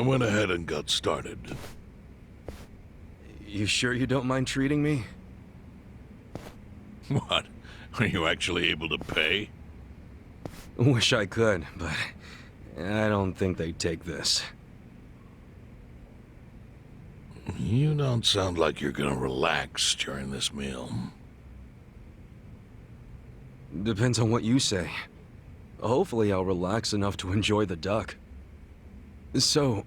I went ahead and got started. You sure you don't mind treating me? What? Are you actually able to pay? Wish I could, but I don't think they'd take this. You don't sound like you're gonna relax during this meal. Depends on what you say. Hopefully I'll relax enough to enjoy the duck. So,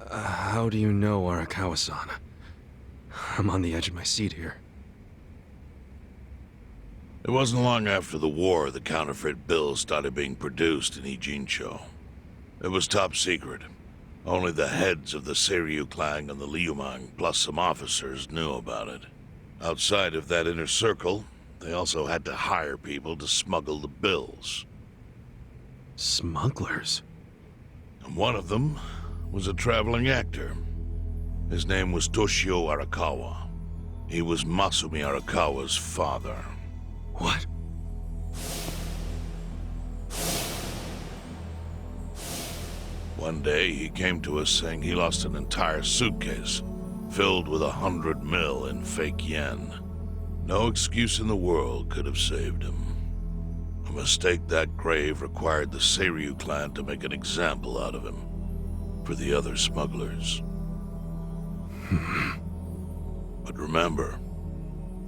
how do you know Arakawa-san? I'm on the edge of my seat here. It wasn't long after the war the counterfeit bills started being produced in Ijincho. It was top secret. Only the heads of the Seiryu clan and the Liumang, plus some officers, knew about it. Outside of that inner circle, they also had to hire people to smuggle the bills. Smugglers? And one of them was a traveling actor. His name was Toshio Arakawa. He was Masumi Arakawa's father. What? One day, he came to us saying he lost an entire suitcase, filled with 100 mil in fake yen. No excuse in the world could have saved him. A mistake that grave required the Seiryu clan to make an example out of him, for the other smugglers. But remember,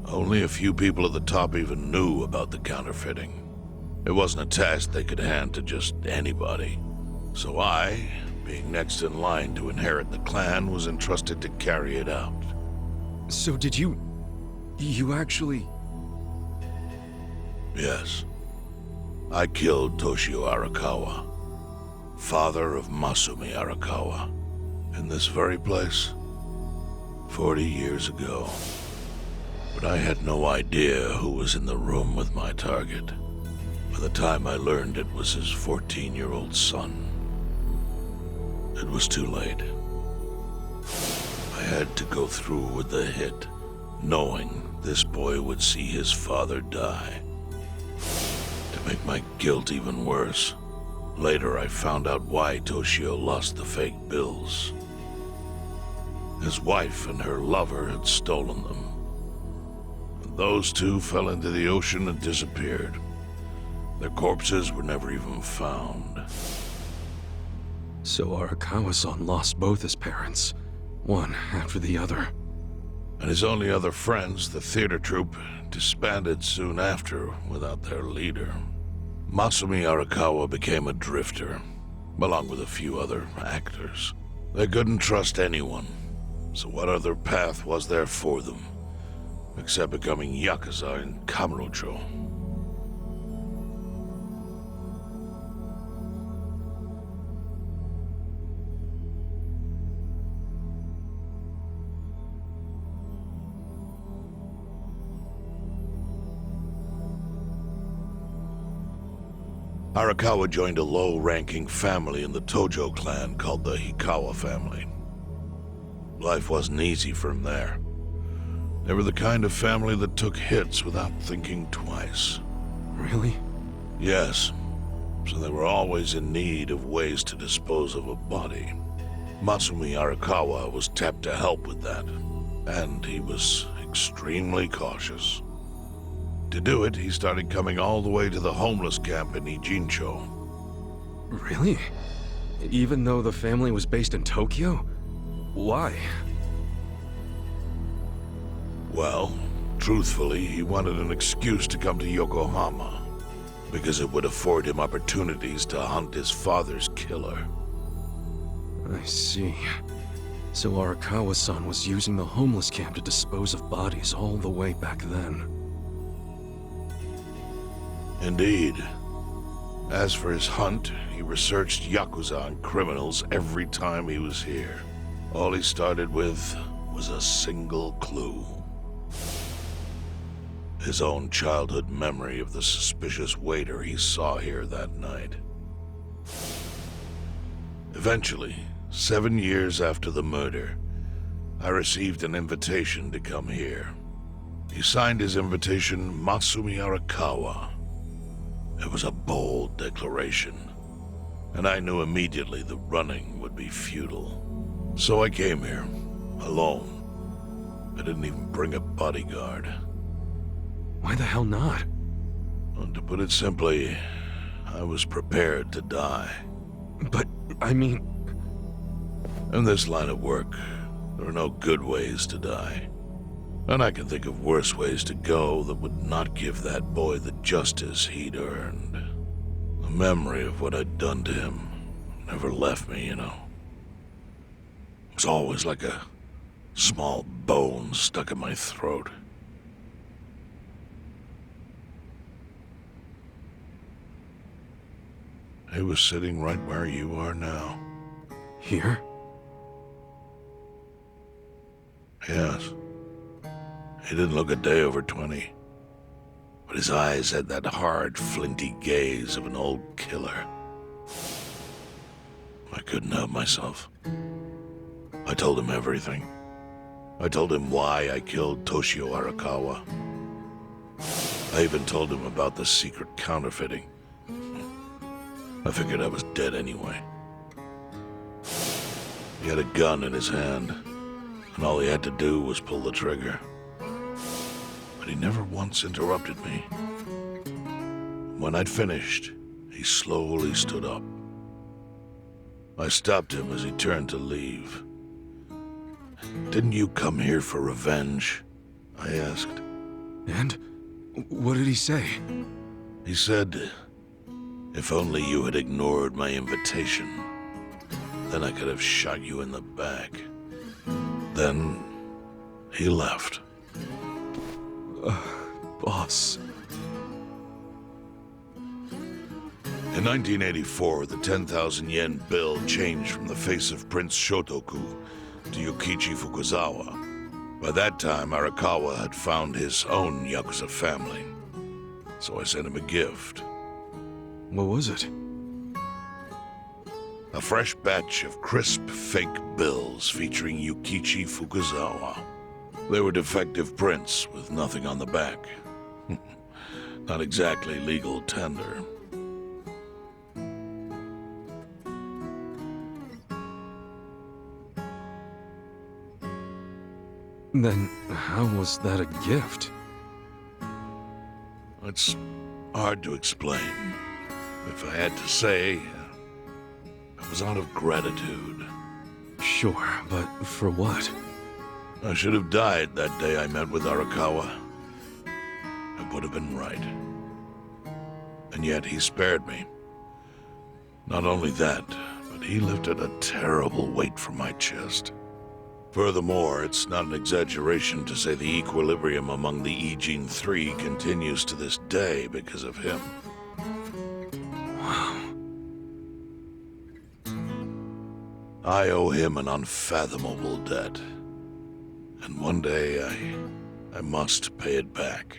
only a few people at the top even knew about the counterfeiting. It wasn't a task they could hand to just anybody. So I, being next in line to inherit the clan, was entrusted to carry it out. So did you actually... Yes. I killed Toshio Arakawa, father of Masumi Arakawa, in this very place, 40 years ago. But I had no idea who was in the room with my target. By the time I learned it was his 14-year-old son, it was too late. I had to go through with the hit, knowing this boy would see his father die. To make my guilt even worse, later I found out why Toshio lost the fake bills. His wife and her lover had stolen them. And those two fell into the ocean and disappeared. Their corpses were never even found. So Arakawa-san lost both his parents, one after the other. And his only other friends, the theater troupe, disbanded soon after without their leader. Masumi Arakawa became a drifter, along with a few other actors. They couldn't trust anyone, so what other path was there for them, except becoming Yakuza in Kamurocho? Arakawa joined a low-ranking family in the Tojo clan called the Hikawa family. Life wasn't easy for him there. They were the kind of family that took hits without thinking twice. Really? Yes. So they were always in need of ways to dispose of a body. Masumi Arakawa was tapped to help with that, and he was extremely cautious. To do it, he started coming all the way to the homeless camp in Ijincho. Really? Even though the family was based in Tokyo? Why? Well, truthfully, he wanted an excuse to come to Yokohama, because it would afford him opportunities to hunt his father's killer. I see. So Arakawa-san was using the homeless camp to dispose of bodies all the way back then. Indeed. As for his hunt, he researched Yakuza and criminals every time he was here. All he started with was a single clue. His own childhood memory of the suspicious waiter he saw here that night. Eventually, 7 years after the murder, I received an invitation to come here. He signed his invitation Masumi Arakawa. It was a bold declaration. and I knew immediately the running would be futile. So I came here, alone. I didn't even bring a bodyguard. Why the hell not? Well, to put it simply, I was prepared to die. But, I mean... In this line of work, there are no good ways to die. And I can think of worse ways to go that would not give that boy the justice he'd earned. The memory of what I'd done to him never left me, you know. It was always like a small bone stuck in my throat. He was sitting right where you are now. Here? Yes. He didn't look a day over 20. But his eyes had that hard, flinty gaze of an old killer. I couldn't help myself. I told him everything. I told him why I killed Toshio Arakawa. I even told him about the secret counterfeiting. I figured I was dead anyway. He had a gun in his hand, and all he had to do was pull the trigger. But he never once interrupted me. When I'd finished, he slowly stood up. I stopped him as he turned to leave. "Didn't you come here for revenge?" I asked. And? What did he say? He said, "If only you had ignored my invitation, then I could have shot you in the back." Then he left. Boss. In 1984, the 10,000 yen bill changed from the face of Prince Shotoku to Yukichi Fukuzawa. By that time, Arakawa had found his own Yakuza family. So I sent him a gift. What was it? A fresh batch of crisp, fake bills featuring Yukichi Fukuzawa. They were defective prints with nothing on the back. Not exactly legal tender. Then how was that a gift? It's hard to explain. If I had to say, it was out of gratitude. Sure, but for what? I should have died that day I met with Arakawa. It would have been right. And yet he spared me. Not only that, but he lifted a terrible weight from my chest. Furthermore, it's not an exaggeration to say the equilibrium among the Ijin Three continues to this day because of him. Wow. I owe him an unfathomable debt. And one day I must pay it back.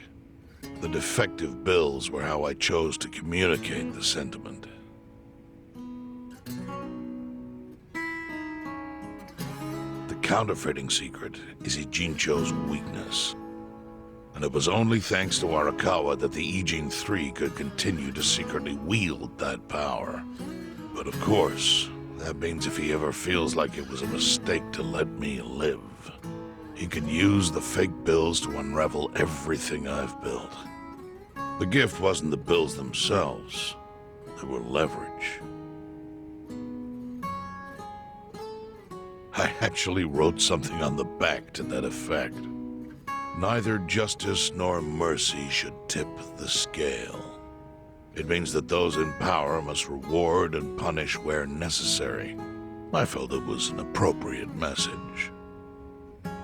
The defective bills were how I chose to communicate the sentiment. The counterfeiting secret is Ijincho's weakness. And it was only thanks to Arakawa that the Ijin Three could continue to secretly wield that power. But of course, that means if he ever feels like it was a mistake to let me live, he can use the fake bills to unravel everything I've built. The gift wasn't the bills themselves. They were leverage. I actually wrote something on the back to that effect. Neither justice nor mercy should tip the scale. It means that those in power must reward and punish where necessary. I felt it was an appropriate message.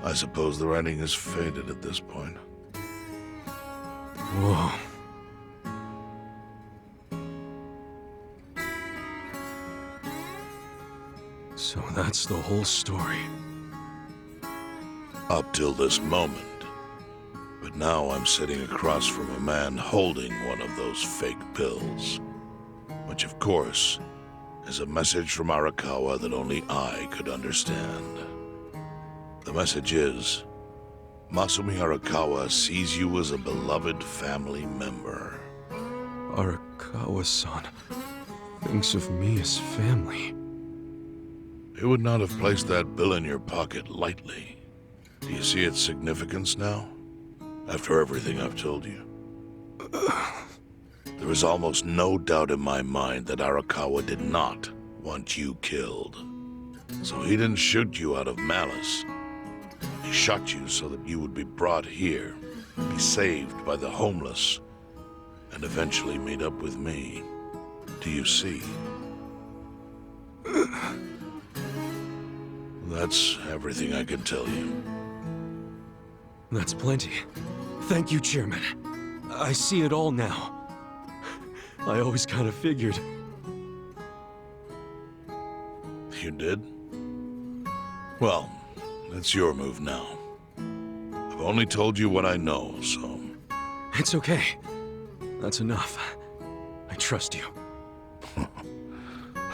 I suppose the writing is faded at this point. Whoa. So that's the whole story. Up till this moment. But now I'm sitting across from a man holding one of those fake pills. Which, of course, is a message from Arakawa that only I could understand. The message is, Masumi Arakawa sees you as a beloved family member. Arakawa-san, thinks of me as family. He would not have placed that bill in your pocket lightly. Do you see its significance now? After everything I've told you? There is almost no doubt in my mind that Arakawa did not want you killed. So he didn't shoot you out of malice. He shot you so that you would be brought here, be saved by the homeless, and eventually meet up with me. Do you see? That's everything I can tell you. That's plenty. Thank you, Chairman. I see it all now. I always kind of figured. You did? Well, it's your move now. I've only told you what I know, so... It's okay. That's enough. I trust you.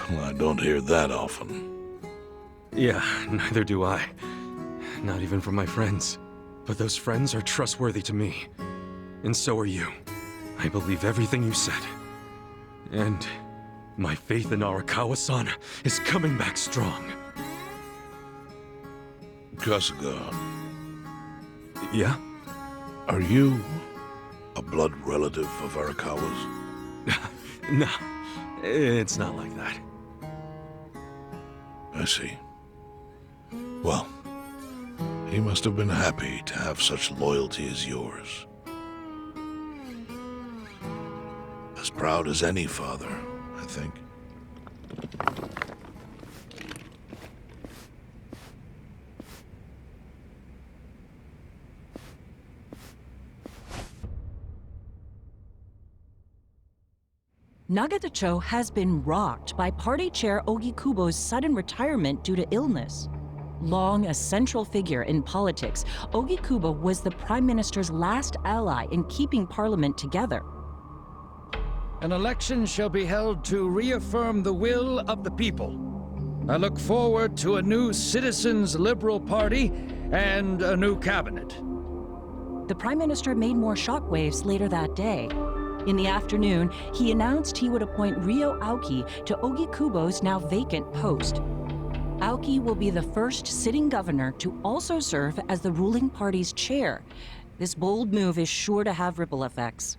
Well, I don't hear that often. Yeah, neither do I. Not even from my friends. But those friends are trustworthy to me. And so are you. I believe everything you said. And my faith in Arakawa-san is coming back strong. Kasuga, Yeah? are you a blood relative of Arakawa's? No, it's not like that. I see. Well, he must have been happy to have such loyalty as yours. As proud as any father, I think. Nagatacho has been rocked by Party Chair Ogikubo's sudden retirement due to illness. Long a central figure in politics, Ogikubo was the Prime Minister's last ally in keeping Parliament together. An election shall be held to reaffirm the will of the people. I look forward to a new Citizens' Liberal Party and a new cabinet. The Prime Minister made more shockwaves later that day. In the afternoon, he announced he would appoint Ryo Aoki to Ogikubo's now vacant post. Aoki will be the first sitting governor to also serve as the ruling party's chair. This bold move is sure to have ripple effects.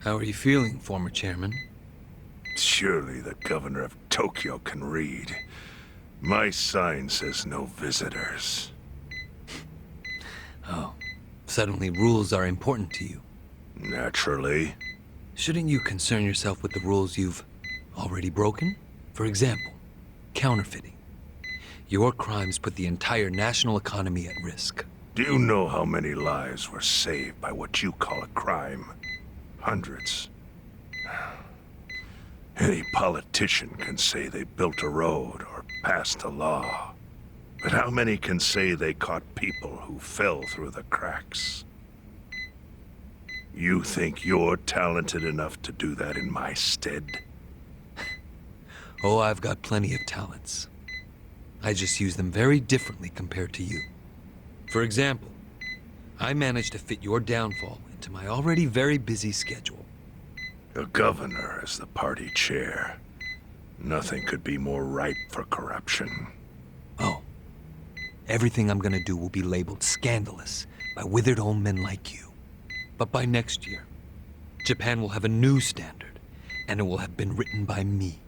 How are you feeling, former chairman? Surely the governor of Tokyo can read. My sign says no visitors. Oh, suddenly rules are important to you. Naturally. Shouldn't you concern yourself with the rules you've already broken? For example, counterfeiting. Your crimes put the entire national economy at risk. Do you know how many lives were saved by what you call a crime? Hundreds. Any politician can say they built a road or passed a law. But how many can say they caught people who fell through the cracks? You think you're talented enough to do that in my stead? Oh, I've got plenty of talents. I just use them very differently compared to you. For example, I managed to fit your downfall into my already very busy schedule. A governor as the party chair. Nothing could be more ripe for corruption. Oh, everything I'm gonna do will be labeled scandalous by withered old men like you. But by next year, Japan will have a new standard, and it will have been written by me.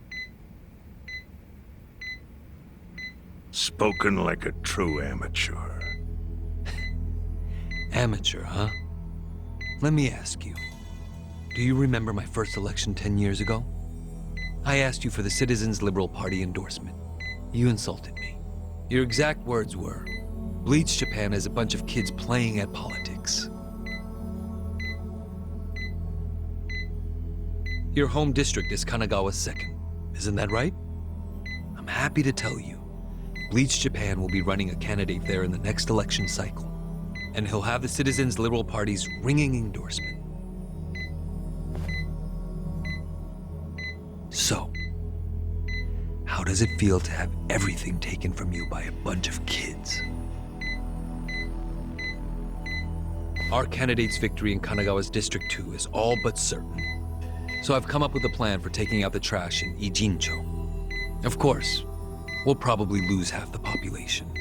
Spoken like a true amateur. Amateur, huh? Let me ask you. Do you remember my first election 10 years ago? I asked you for the Citizens' Liberal Party endorsement. You insulted me. Your exact words were, "Bleach Japan is a bunch of kids playing at politics." Your home district is Kanagawa's second. Isn't that right? I'm happy to tell you, Bleach Japan will be running a candidate there in the next election cycle. And he'll have the Citizens' Liberal Party's ringing endorsement. So, does it feel to have everything taken from you by a bunch of kids? Our candidate's victory in Kanagawa's District 2 is all but certain. So I've come up with a plan for taking out the trash in Ijincho. Of course, we'll probably lose half the population.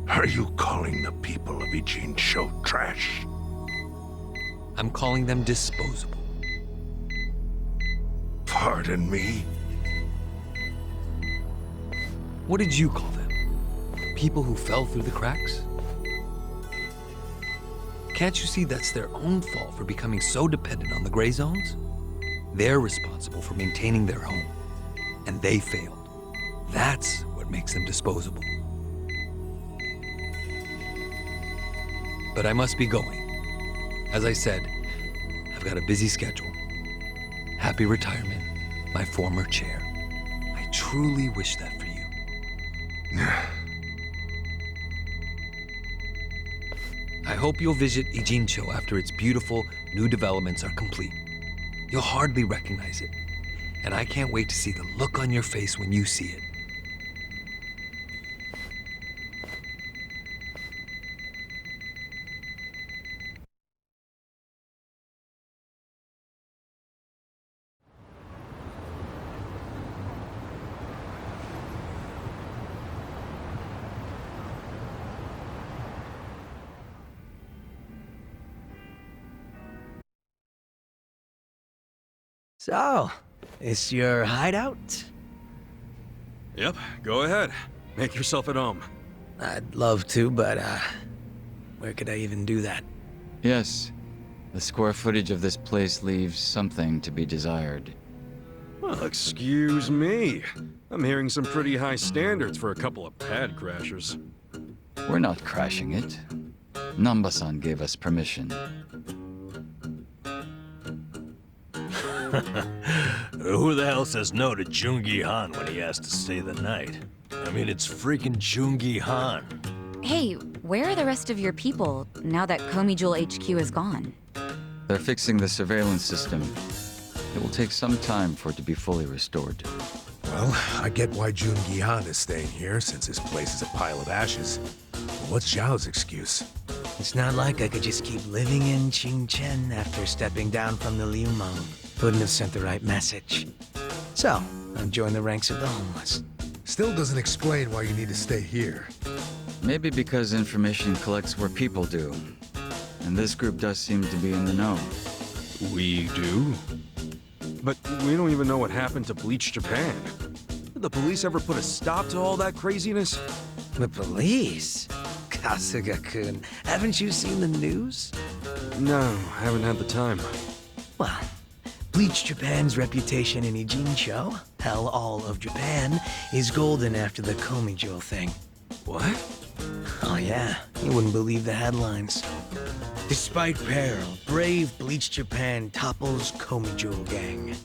Are you calling the people of Ijincho trash? I'm calling them disposable. Pardon me? What did you call them? People who fell through the cracks? Can't you see that's their own fault for becoming so dependent on the gray zones? They're responsible for maintaining their home, and they failed. That's what makes them disposable. But I must be going. As I said, I've got a busy schedule. Happy retirement, my former chair. I truly wish that for you. I hope you'll visit Ijincho after its beautiful new developments are complete. You'll hardly recognize it, and I can't wait to see the look on your face when you see it. So, is your hideout? Yep, go ahead. Make yourself at home. I'd love to, but, where could I even do that? Yes. The square footage of this place leaves something to be desired. Well, excuse me. I'm hearing some pretty high standards for a couple of pad crashers. We're not crashing it. Namba-san gave us permission. Who the hell says no to Jungi Han when he has to stay the night? I mean, it's freaking Jungi Han. Hey, where are the rest of your people now that Komijul HQ is gone? They're fixing the surveillance system. It will take some time for it to be fully restored. Well, I get why Jun Gihan is staying here, since his place is a pile of ashes. But what's Zhao's excuse? It's not like I could just keep living in Qingchen after stepping down from the Liumang. Wouldn't have sent the right message. So, I'll join the ranks of the homeless. Still doesn't explain why you need to stay here. Maybe because information collects where people do. And this group does seem to be in the know. We do? But we don't even know what happened to Bleach Japan. Did the police ever put a stop to all that craziness? The police? Kasuga-kun, haven't you seen the news? No, I haven't had the time. Well, Bleach Japan's reputation in Ijincho, hell, all of Japan, is golden after the Komijul thing. What? Oh yeah, you wouldn't believe the headlines. Despite peril, brave Bleach Japan topples Komijul gang.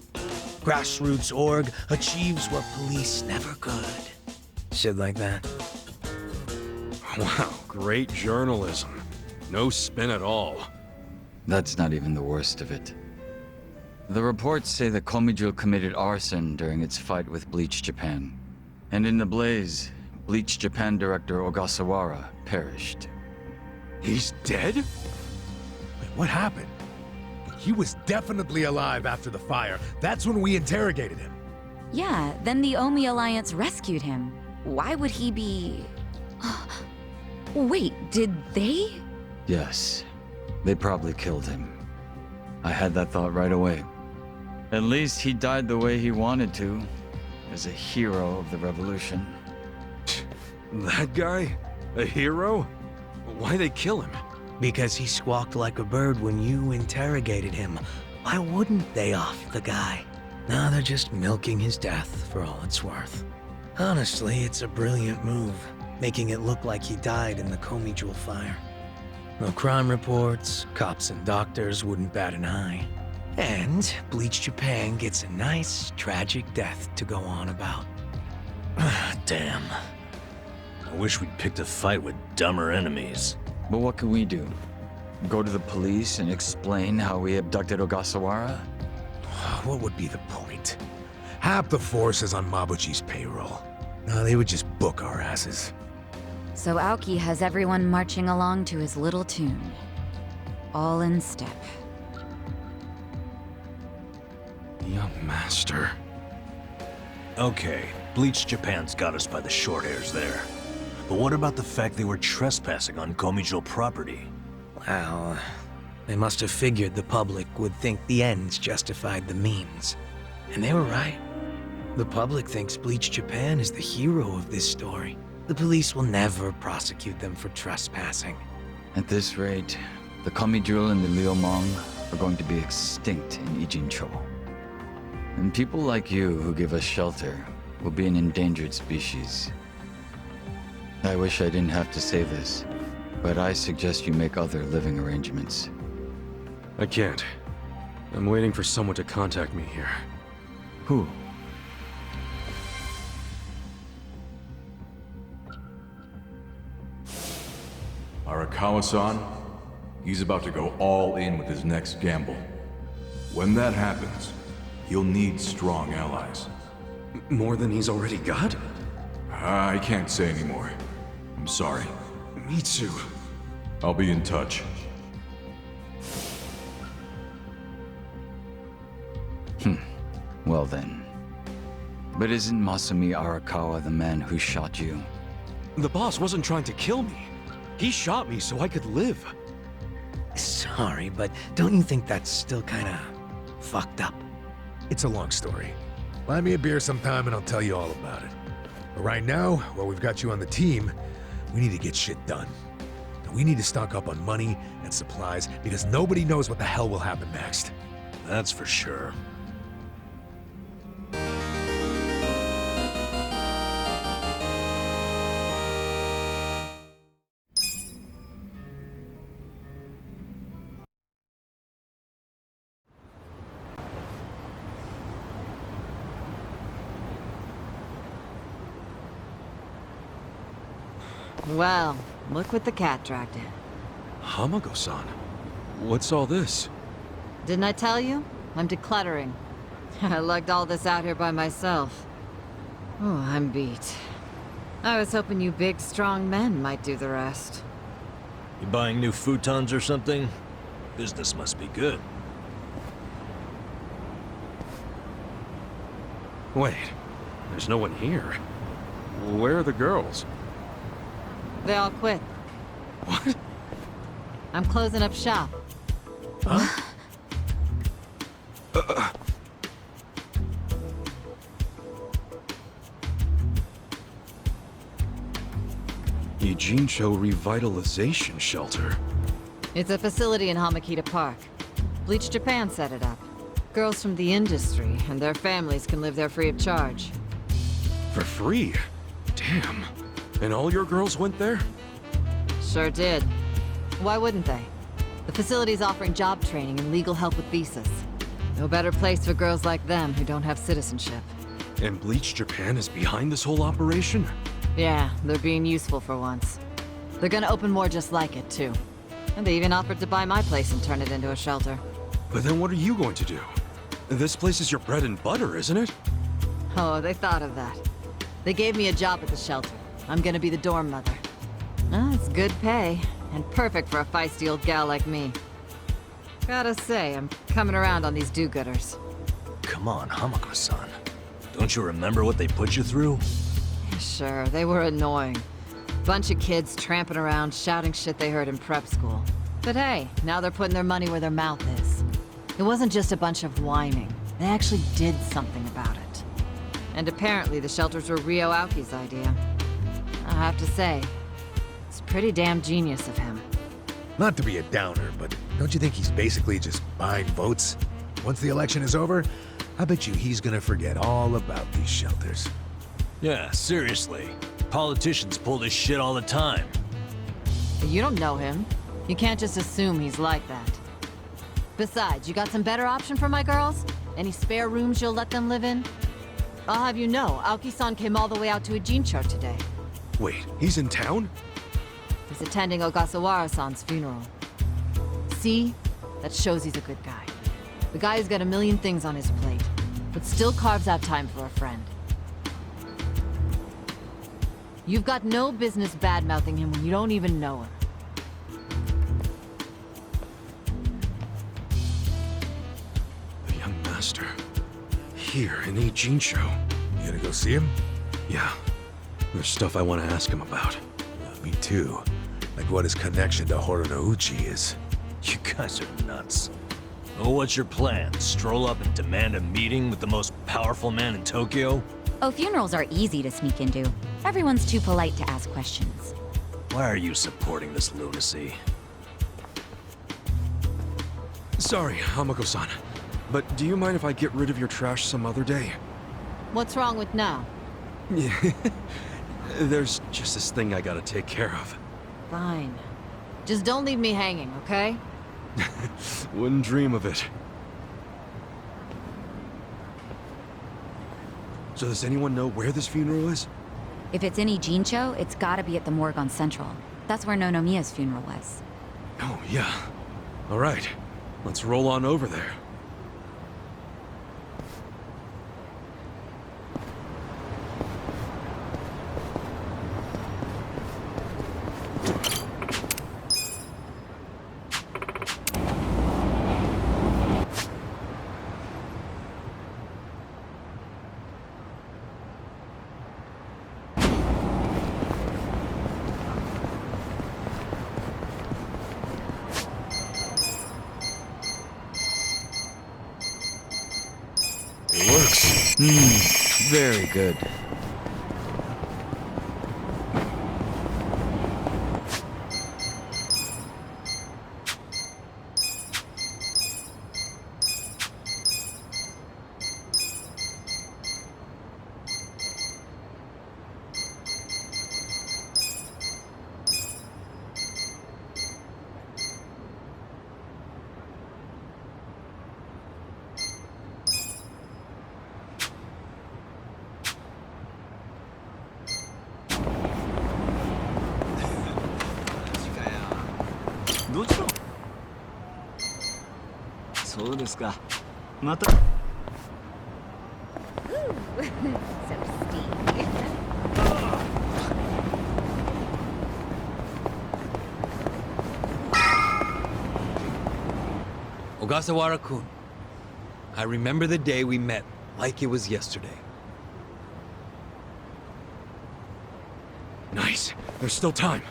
Grassroots org achieves what police never could. Shit like that. Wow, great journalism. No spin at all. That's not even the worst of it. The reports say that Komijul committed arson during its fight with Bleach Japan. And in the blaze, Bleach Japan director Ogasawara perished. He's dead? Wait, what happened? He was definitely alive after the fire. That's when we interrogated him. Yeah, then the Omi Alliance rescued him. Why would he be... Wait, did they? Yes. They probably killed him. I had that thought right away. At least he died the way he wanted to, as a hero of the revolution. That guy? A hero? Why'd they kill him? Because he squawked like a bird when you interrogated him. Why wouldn't they off the guy? Now they're just milking his death for all it's worth. Honestly, it's a brilliant move, making it look like he died in the Komijul fire. No crime reports, cops and doctors wouldn't bat an eye. And Bleach Japan gets a nice, tragic death to go on about. Damn. I wish we'd picked a fight with dumber enemies. But what can we do? Go to the police and explain how we abducted Ogasawara? What would be the point? Half the force is on Mabuchi's payroll. No, they would just book our asses. So Aoki has everyone marching along to his little tune. All in step. Young master. Okay, Bleach Japan's got us by the short hairs there. But what about the fact they were trespassing on Komijo property? Well, they must have figured the public would think the ends justified the means. And they were right. The public thinks Bleach Japan is the hero of this story. The police will never prosecute them for trespassing. At this rate, the Komijul and the Liumang are going to be extinct in Ijincho. And people like you who give us shelter will be an endangered species. I wish I didn't have to say this, but I suggest you make other living arrangements. I can't. I'm waiting for someone to contact me here. Who? Arakawa-san, he's about to go all in with his next gamble. When that happens, he'll need strong allies. More than he's already got? I can't say anymore. I'm sorry. Mitsu. I'll be in touch. Well then. But isn't Masumi Arakawa the man who shot you? The boss wasn't trying to kill me. He shot me so I could live. Sorry, but don't you think that's still kinda fucked up? It's a long story. Buy me a beer sometime and I'll tell you all about it. But right now, while we've got you on the team, we need to get shit done. And we need to stock up on money and supplies because nobody knows what the hell will happen next. That's for sure. Well, look what the cat dragged in. Hamago-san, what's all this? Didn't I tell you? I'm decluttering. I lugged all this out here by myself. Oh, I'm beat. I was hoping you big, strong men might do the rest. You buying new futons or something? Business must be good. Wait, there's no one here. Where are the girls? They all quit. What? I'm closing up shop. Huh? Ijincho Revitalization Shelter. It's a facility in Hamakita Park. Bleach Japan set it up. Girls from the industry and their families can live there free of charge. For free? Damn. And all your girls went there? Sure did. Why wouldn't they? The facility's offering job training and legal help with visas. No better place for girls like them who don't have citizenship. And Bleach Japan is behind this whole operation? Yeah, they're being useful for once. They're gonna open more just like it, too. And they even offered to buy my place and turn it into a shelter. But then what are you going to do? This place is your bread and butter, isn't it? Oh, they thought of that. They gave me a job at the shelter. I'm gonna be the dorm mother. It's good pay, and perfect for a feisty old gal like me. Gotta say, I'm coming around on these do-gooders. Come on, Hamako-san. Don't you remember what they put you through? Sure, they were annoying. Bunch of kids tramping around, shouting shit they heard in prep school. But hey, now they're putting their money where their mouth is. It wasn't just a bunch of whining. They actually did something about it. And apparently the shelters were Ryo Aoki's idea. I have to say, it's pretty damn genius of him. Not to be a downer, but don't you think he's basically just buying votes? Once the election is over, I bet you he's gonna forget all about these shelters. Yeah, seriously. Politicians pull this shit all the time. You don't know him. You can't just assume he's like that. Besides, you got some better option for my girls? Any spare rooms you'll let them live in? I'll have you know, Aoki-san came all the way out to Ijincho today. Wait, he's in town? He's attending Ogasawara-san's funeral. See? That shows he's a good guy. The guy who's got a million things on his plate, but still carves out time for a friend. You've got no business bad-mouthing him when you don't even know him. The young master. Here in Ijincho. You gonna go see him? Yeah. There's stuff I want to ask him about. Me too. Like what his connection to Horonouchi is. You guys are nuts. Well, what's your plan? Stroll up and demand a meeting with the most powerful man in Tokyo? Oh, funerals are easy to sneak into. Everyone's too polite to ask questions. Why are you supporting this lunacy? Sorry, Hamako-san. But do you mind if I get rid of your trash some other day? What's wrong with now? Yeah. There's just this thing I gotta take care of. Fine. Just don't leave me hanging, okay? Wouldn't dream of it. So does anyone know where this funeral is? If it's in Ijincho, it's gotta be at the morgue on Central. That's where Nonomiya's funeral was. Oh, yeah. All right. Let's roll on over there. Very good. Ogasawara-kun, I remember the day we met like it was yesterday. Nice. There's still time.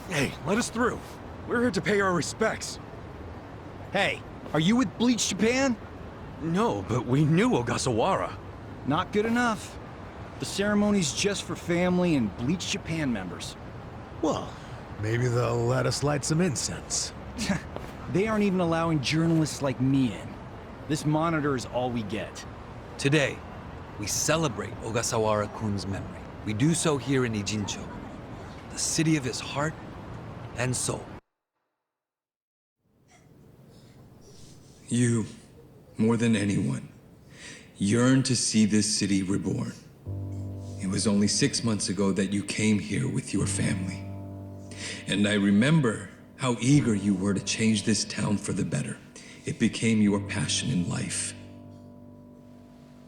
Hey, let us through. We're here to pay our respects. Hey, are you with Bleach Japan? No, but we knew Ogasawara. Not good enough. The ceremony's just for family and Bleach Japan members. Well, maybe they'll let us light some incense. They aren't even allowing journalists like me in. This monitor is all we get. Today, we celebrate Ogasawara-kun's memory. We do so here in Ijincho, the city of his heart and soul. You, more than anyone, yearn to see this city reborn. It was only 6 months ago that you came here with your family. And I remember how eager you were to change this town for the better. It became your passion in life.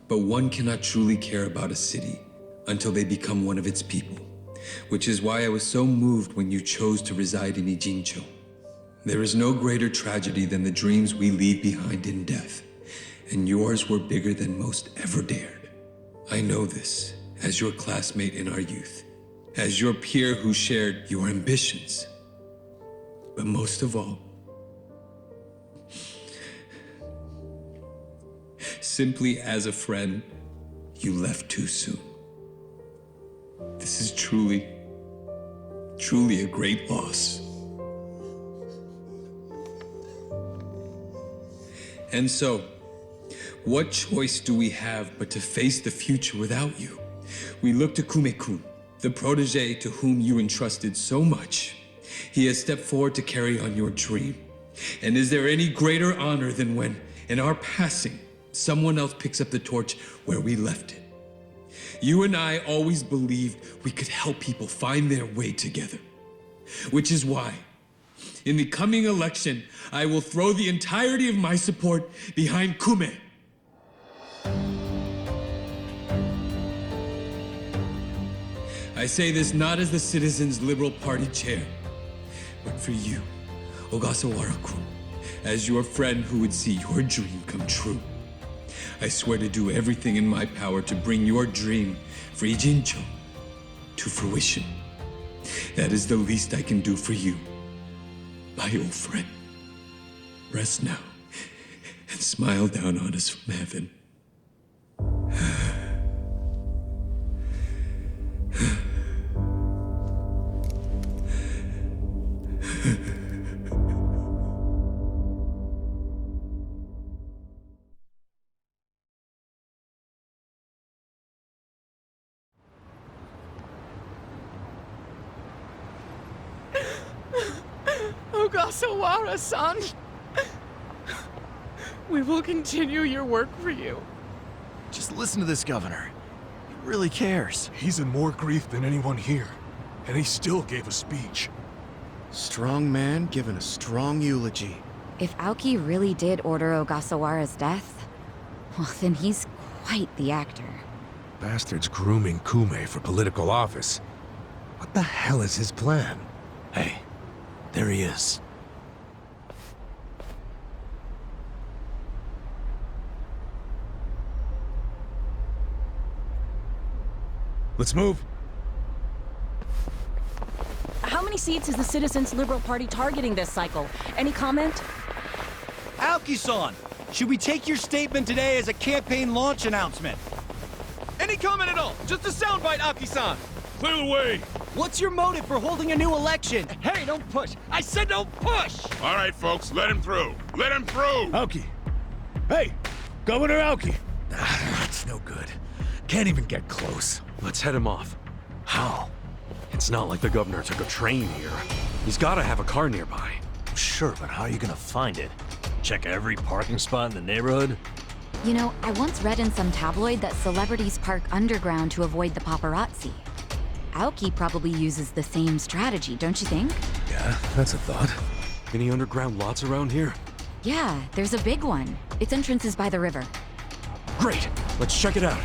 But one cannot truly care about a city until they become one of its people, which is why I was so moved when you chose to reside in Ijincho. There is no greater tragedy than the dreams we leave behind in death, and yours were bigger than most ever dared. I know this as your classmate in our youth, as your peer who shared your ambitions. But most of all, simply as a friend, you left too soon. This is truly a great loss. And so, what choice do we have but to face the future without you? We look to Kume-kun, the protege to whom you entrusted so much. He has stepped forward to carry on your dream. And is there any greater honor than when, in our passing, someone else picks up the torch where we left it? You and I always believed we could help people find their way together. Which is why, in the coming election, I will throw the entirety of my support behind Kume. I say this not as the Citizens Liberal Party chair, but for you, Ogasawara-kun, as your friend who would see your dream come true. I swear to do everything in my power to bring your dream, Free Jincho, to fruition. That is the least I can do for you, my old friend. Rest now and smile down on us from heaven. Ogasawara-san! We will continue your work for you. Just listen to this governor. He really cares. He's in more grief than anyone here, and he still gave a speech. Strong man giving a strong eulogy. If Aoki really did order Ogasawara's death, well, then he's quite the actor. Bastard's grooming Kume for political office. What the hell is his plan? Hey, there he is. Let's move. How many seats is the Citizens Liberal Party targeting this cycle? Any comment? Aoki-san, should we take your statement today as a campaign launch announcement? Any comment at all? Just a soundbite, Aoki-san! Clear the way! What's your motive for holding a new election? Hey, don't push! I said don't push! All right, folks, let him through. Let him through! Aoki. Hey, Governor Aoki. That's no good. Can't even get close. Let's head him off. How? It's not like the governor took a train here. He's gotta have a car nearby. Sure, but how are you gonna find it? Check every parking spot in the neighborhood? You know, I once read in some tabloid that celebrities park underground to avoid the paparazzi. Aoki probably uses the same strategy, don't you think? Yeah, that's a thought. Any underground lots around here? Yeah, there's a big one. Its entrance is by the river. Great! Let's check it out.